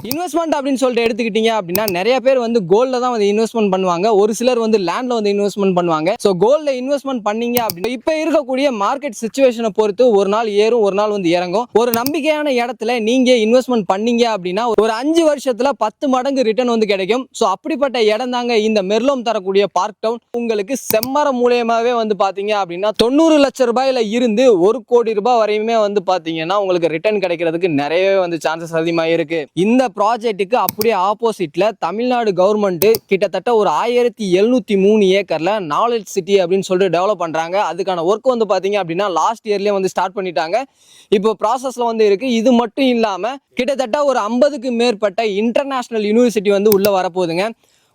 Investment அப்படின்னு சொல்லிட்டு எடுத்துக்கிட்டீங்க அப்படின்னா நிறைய பேர் வந்து கோல்ட்ல தான் வந்து இன்வெஸ்ட்மெண்ட் பண்ணுவாங்க. ஒரு சிலர் வந்து லேண்ட்ல வந்து இன்வெஸ்ட்மெண்ட் பண்ணுவாங்க. ஸோ கோல்ட்ல இன்வெஸ்ட்மெண்ட் பண்ணீங்க அப்படின்னா இப்போ இருக்கக்கூடிய மார்க்கெட் சிச்சுவேஷனை பொறுத்து ஒரு நாள் ஏறும், ஒரு நாள் வந்து இறங்கும். ஒரு நம்பிக்கையான இடத்துல நீங்க இன்வெஸ்ட்மெண்ட் பண்ணீங்க அப்படின்னா ஒரு 5 வருஷத்துல 10 மடங்கு ரிட்டர்ன் வந்து கிடைக்கும். ஸோ அப்படிப்பட்ட இடம் தாங்க இந்த மெர்லோம் தரக்கூடிய பார்க் டவுன். உங்களுக்கு செம்மரம் மூலியமாவே வந்து பாத்தீங்க அப்படின்னா 90 லட்சம் ரூபாயில இருந்து 1 கோடி ரூபாய் வரையுமே வந்து பாத்தீங்கன்னா உங்களுக்கு ரிட்டர்ன் கிடைக்கிறதுக்கு நிறையவே வந்து சான்சஸ் அதிகமாக இருக்கு. இந்த ப்ராஜெக்ட்டுக்கு அப்படியே ஆப்போசிட்ல தமிழ்நாடு கவர்மெண்ட் கிட்டத்தட்ட ஒரு 1703 ஏக்கர்ல நாலேஜ் சிட்டி அப்படின்னு சொல்லிட்டு டெவலப் பண்றாங்க. அதுக்கான ஒர்க் வந்து பாத்தீங்க அப்படின்னா லாஸ்ட் இயர்லயே வந்து ஸ்டார்ட் பண்ணிட்டாங்க. இப்போ ப்ராசஸ்ல வந்து இருக்கு. இது மட்டும் இல்லாம கிட்டத்தட்ட ஒரு 50க்கு மேற்பட்ட இன்டர்நேஷனல் யூனிவர்சிட்டி வந்து உள்ள வரப்போகுதுங்க.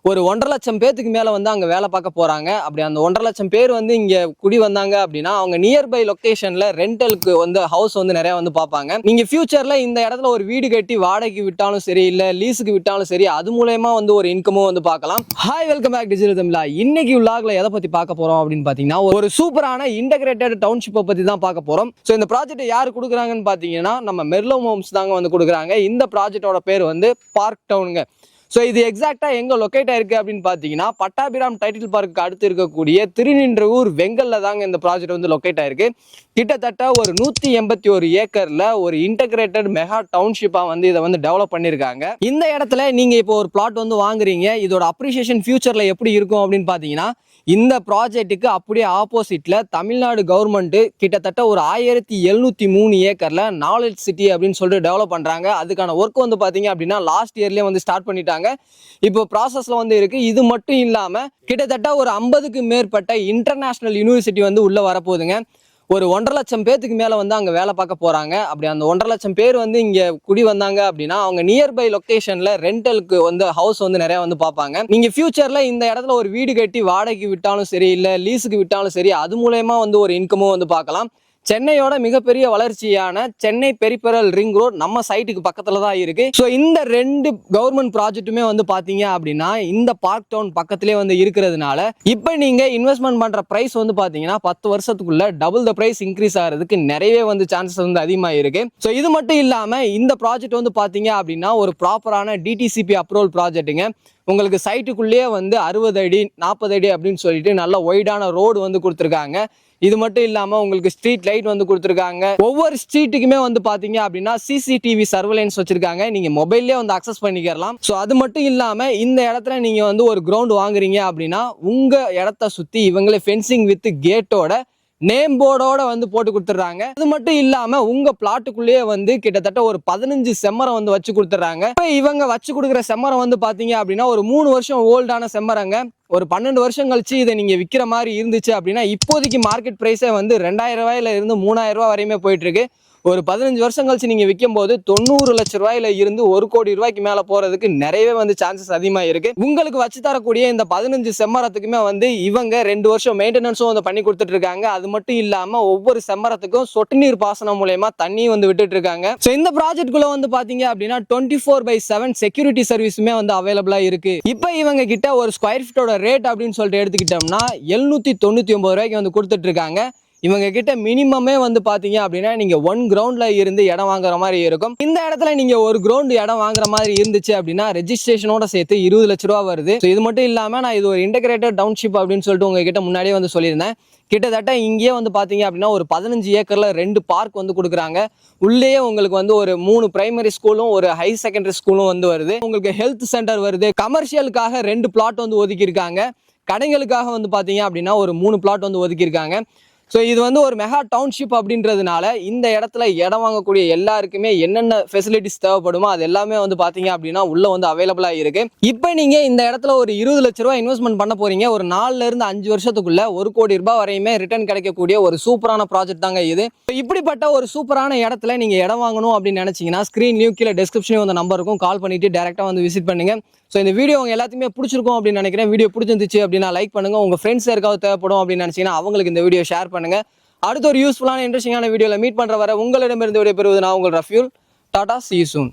ஒரு 1.5 லட்சம் பேருக்கு மேல வந்து அங்க வேலை பார்க்க போறாங்க. அப்படி அந்த 1.5 லட்சம் பேர் வந்து இங்க குடி வந்தாங்க அப்படின்னா அவங்க நியர்பை லொகேஷன்ல ரெண்டலுக்கு வந்து ஹவுஸ் வந்து நிறைய வந்து பார்ப்பாங்க. நீங்க ஃபியூச்சர்ல இந்த இடத்துல ஒரு வீடு கட்டி வாடகைக்கு விட்டாலும் சரி, இல்ல லீஸுக்கு விட்டாலும் சரி, அது மூலமா வந்து ஒரு இன்கமும் வந்து பார்க்கலாம். ஹாய், வெல்கம் பேக் டிஜிட்டல் தமிழா. இன்னைக்கு விலாக்ல எதை பத்தி பார்க்க போறோம் அப்படின்னு பாத்தீங்கன்னா ஒரு சூப்பரான இன்டகிரேட்டட் டவுன்ஷிப்பை பத்தி தான் பார்க்க போறோம். ஸோ இந்த ப்ராஜெக்ட் யாரு கொடுக்குறாங்கன்னு பாத்தீங்கன்னா நம்ம மெர்லோம் ஹோம்ஸ் தாங்க வந்து கொடுக்குறாங்க. இந்த ப்ராஜெக்டோட பேர் வந்து பார்க் டவுனுங்க. ஸோ இது எக்ஸாக்டா எங்க லொக்கேட் ஆயிருக்கு அப்படின்னு பாத்தீங்கன்னா பட்டாபிராம் டைட்டில் பார்க்கு அடுத்து இருக்கக்கூடிய திருநின்றவூர் வெங்கல்ல தாங்க இந்த ப்ராஜெக்ட் வந்து லொக்கேட் ஆயிருக்கு. கிட்டத்தட்ட ஒரு 181 ஏக்கர்ல ஒரு இன்டகிரேட்டட் மெகா டவுன்ஷிப்பா வந்து இதை வந்து டெவலப் பண்ணிருக்காங்க. இந்த இடத்துல நீங்க இப்போ ஒரு பிளாட் வந்து வாங்குறீங்க, இதோட அப்ரிசியேஷன் ஃபியூச்சர்ல எப்படி இருக்கும் அப்படின்னு பாத்தீங்கன்னா இந்த ப்ராஜெக்ட்டுக்கு அப்படியே ஆப்போசிட்ல தமிழ்நாடு கவர்மெண்ட் கிட்டத்தட்ட ஒரு 1703 ஏக்கர்ல நாலேஜ் சிட்டி அப்படின்னு சொல்லிட்டு டெவலப் பண்றாங்க. அதுக்கான ஒர்க் வந்து பாத்தீங்க அப்படின்னா லாஸ்ட் இயர்லயே வந்து ஸ்டார்ட் பண்ணிட்டாங்க. இப்போ ப்ராசஸ்ல வந்து இருக்கு. இது மட்டும் இல்லாம கிட்டத்தட்ட ஒரு 50க்கு மேற்பட்ட இன்டர்நேஷனல் யூனிவர்சிட்டி வந்து உள்ள வரப்போகுதுங்க. ஒரு 1.5 லட்சம் பேருக்கு மேல வந்து அங்க வேலை பார்க்க போறாங்க. அப்படி அந்த 1.5 லட்சம் பேர் வந்து இங்க குடி வந்தாங்க அப்படின்னா அவங்க நியர்பை லொகேஷன்ல ரெண்டலுக்கு வந்து ஹவுஸ் வந்து நிறைய வந்து பார்ப்பாங்க. நீங்க ஃபியூச்சர்ல இந்த இடத்துல ஒரு வீடு கட்டி வாடகைக்கு விட்டாலும் சரி, இல்ல லீஸுக்கு விட்டாலும் சரி, அது மூலமா வந்து ஒரு இன்கமும் வந்து பார்க்கலாம். சென்னையோட மிகப்பெரிய வளர்ச்சியான சென்னை பெரிபெரல் ரிங் ரோட் நம்ம சைட்டுக்கு பக்கத்துல தான் இருக்கு. ஸோ இந்த 2 கவர்மெண்ட் ப்ராஜெக்ட்டுமே வந்து பாத்தீங்க அப்படின்னா இந்த பார்க் டவுன் பக்கத்திலே வந்து இருக்கிறதுனால இப்போ நீங்க இன்வெஸ்ட்மெண்ட் பண்ற பிரைஸ் வந்து பாத்தீங்கன்னா 10 வருஷத்துக்குள்ள டபுள் த பிரைஸ் இன்க்ரீஸ் ஆகிறதுக்கு நிறையவே வந்து சான்சஸ் வந்து அதிகமாக இருக்கு. ஸோ இது மட்டும் இல்லாம இந்த ப்ராஜெக்ட் வந்து பாத்தீங்க அப்படின்னா ஒரு ப்ராப்பரான டிடிசிபி அப்ரூவல் ப்ராஜெக்ட்டுங்க. உங்களுக்கு சைட்டுக்குள்ளேயே வந்து 60 அடி 40 அடி அப்படின்னு சொல்லிட்டு நல்ல ஒய்டான ரோடு வந்து கொடுத்துருக்காங்க. இது மட்டும் இல்லாம உங்களுக்கு ஸ்ட்ரீட் லைட் வந்து கொடுத்துருக்காங்க. ஒவ்வொரு ஸ்ட்ரீட்டுக்குமே வந்து பாத்தீங்க அப்படின்னா சிசிடிவி சர்வேலன்ஸ் வச்சிருக்காங்க. நீங்க மொபைல்லே வந்து அக்சஸ் பண்ணிக்கலாம். ஸோ அது மட்டும் இல்லாம இந்த இடத்துல நீங்க வந்து ஒரு கிரவுண்ட் வாங்குறீங்க அப்படின்னா உங்க இடத்த சுத்தி இவங்களே ஃபென்சிங் வித் கேட்டோட நேம் போர்டோட வந்து போட்டு கொடுத்துறாங்க. அது மட்டும் இல்லாம உங்க பிளாட்டுக்குள்ளேயே வந்து கிட்டத்தட்ட ஒரு 15 செம்மரம் வந்து வச்சு கொடுத்துறாங்க. இப்போ இவங்க வச்சு கொடுக்குற செம்மரம் வந்து பாத்தீங்க அப்படின்னா ஒரு 3 வருஷம் ஓல்டான செம்மரங்க. ஒரு 12 வருஷம் கழிச்சு இதை நீங்க விற்கிற மாதிரி இருந்துச்சு அப்படின்னா இப்போதைக்கு மார்க்கெட் பிரைஸே வந்து 2000 ரூபாயில இருந்து 3000 ரூபாய் வரையுமே போயிட்டு இருக்கு. ஒரு 15 வருஷம் கழிச்சு நீங்க விற்கும் போது 90 லட்சம் ரூபாயில இருந்து 1 கோடி ரூபாய்க்கு மேல போறதுக்கு நிறையவே வந்து சான்சஸ் அதிகமா இருக்கு. உங்களுக்கு வச்சு தரக்கூடிய இந்த 15 செம்மரத்துக்குமே வந்து இவங்க 2 வருஷம் மெயின்டெனன்ஸும் வந்து பண்ணி கொடுத்துட்டு இருக்காங்க. அது மட்டும் இல்லாம ஒவ்வொரு செம்மரத்துக்கும் சொட்டு நீர் பாசனம் மூலமா தண்ணி வந்து விட்டுட்டு இருக்காங்க. ஸோ இந்த ப்ராஜெக்ட் குள்ள வந்து பாத்தீங்க அப்படின்னா 24/7 செக்யூரிட்டி சர்வீஸுமே வந்து அவைலபிளா இருக்கு. இப்போ இவங்க கிட்ட ஒரு ஸ்கொயர் ஃபீட்டோட ரேட் அப்படின்னு சொல்லிட்டு எடுத்துக்கிட்டோம்னா 799 ரூபாய்க்கு வந்து கொடுத்துட்டு இருக்காங்க. இவங்க கிட்ட மினிமமே வந்து பாத்தீங்க அப்படின்னா நீங்க 1 கிரவுண்ட்ல இருந்து இடம் வாங்குற மாதிரி இருக்கும். இந்த இடத்துல நீங்க ஒரு கிரவுண்ட் இடம் வாங்குற மாதிரி இருந்துச்சு அப்படின்னா ரெஜிஸ்ட்ரேஷனோட சேர்த்து 20 லட்சம் ரூபாய் வருது. இது மட்டும் இல்லாம நான் இது ஒரு இன்டகிரேட்டட் டவுன்ஷிப் அப்படின்னு சொல்லிட்டு உங்ககிட்ட முன்னாடியே வந்து சொல்லியிருந்தேன். கிட்டத்தட்ட இங்கேயே வந்து பாத்தீங்க அப்படின்னா ஒரு 15 ஏக்கர்ல 2 பார்க் வந்து கொடுக்குறாங்க. உள்ளேயே உங்களுக்கு வந்து ஒரு 3 பிரைமரி ஸ்கூலும் ஒரு ஹை செகண்டரி ஸ்கூலும் வந்து வருது. உங்களுக்கு ஹெல்த் சென்டர் வருது. கமர்ஷியலுக்காக 2 பிளாட் வந்து ஒதுக்கி இருக்காங்க. கடைகளுக்காக வந்து பாத்தீங்க அப்படின்னா ஒரு 3 பிளாட் வந்து ஒதுக்கி இருக்காங்க. ஸோ இது வந்து ஒரு மெகா டவுன்ஷிப் அப்படின்றதுனால இந்த இடத்துல இடம் வாங்கக்கூடிய எல்லாருக்குமே என்னென்ன ஃபெசிலிட்டிஸ் தேவைப்படுமோ அது எல்லாமே வந்து பாத்தீங்க அப்படின்னா உள்ள வந்து அவைலபிளா இருக்கு. இப்போ நீங்க இந்த இடத்துல ஒரு 20 லட்ச ரூபாய் இன்வெஸ்ட்மெண்ட் பண்ண போறீங்க. ஒரு 4ல இருந்து 5 வருஷத்துக்குள்ள 1 கோடி ரூபாய் வரையுமே ரிட்டர்ன் கிடைக்கக்கூடிய ஒரு சூப்பரான ப்ராஜெக்ட் தாங்க இது. இப்படிப்பட்ட ஒரு சூப்பரான இடத்துல நீங்க இடம் வாங்கணும் அப்படின்னு நினைச்சீங்கன்னா ஸ்கிரீன்லயும் கீழே டிஸ்கிரிப்ஷன்லயும் வந்து நம்பர் இருக்கும். கால் பண்ணிட்டு டைரக்டா வந்து விசிட் பண்ணுங்க. ஸோ இந்த வீடியோ உங்க எல்லாத்தையுமே பிடிச்சிருக்கும் அப்படின்னு நினைக்கிறேன். வீடியோ பிடிச்சிருந்துச்சு அப்படின்னா லைக் பண்ணுங்க. உங்க ஃப்ரெண்ட்ஸ் யாருக்காவது தேவைப்படும் அப்படின்னு நினைச்சீங்கன்னா அவங்களுக்கு இந்த வீடியோ ஷேர் பண்ணுங்க. அடுத்த ஒரு யூஸ்ஃபுல்லான இன்ட்ரெஸ்டிங்கான வீடியோல மீட் பண்ற வரை உங்களிடமிருந்து விடைபெறுவது நான் உங்கள் Rafiul. Tata, see you soon.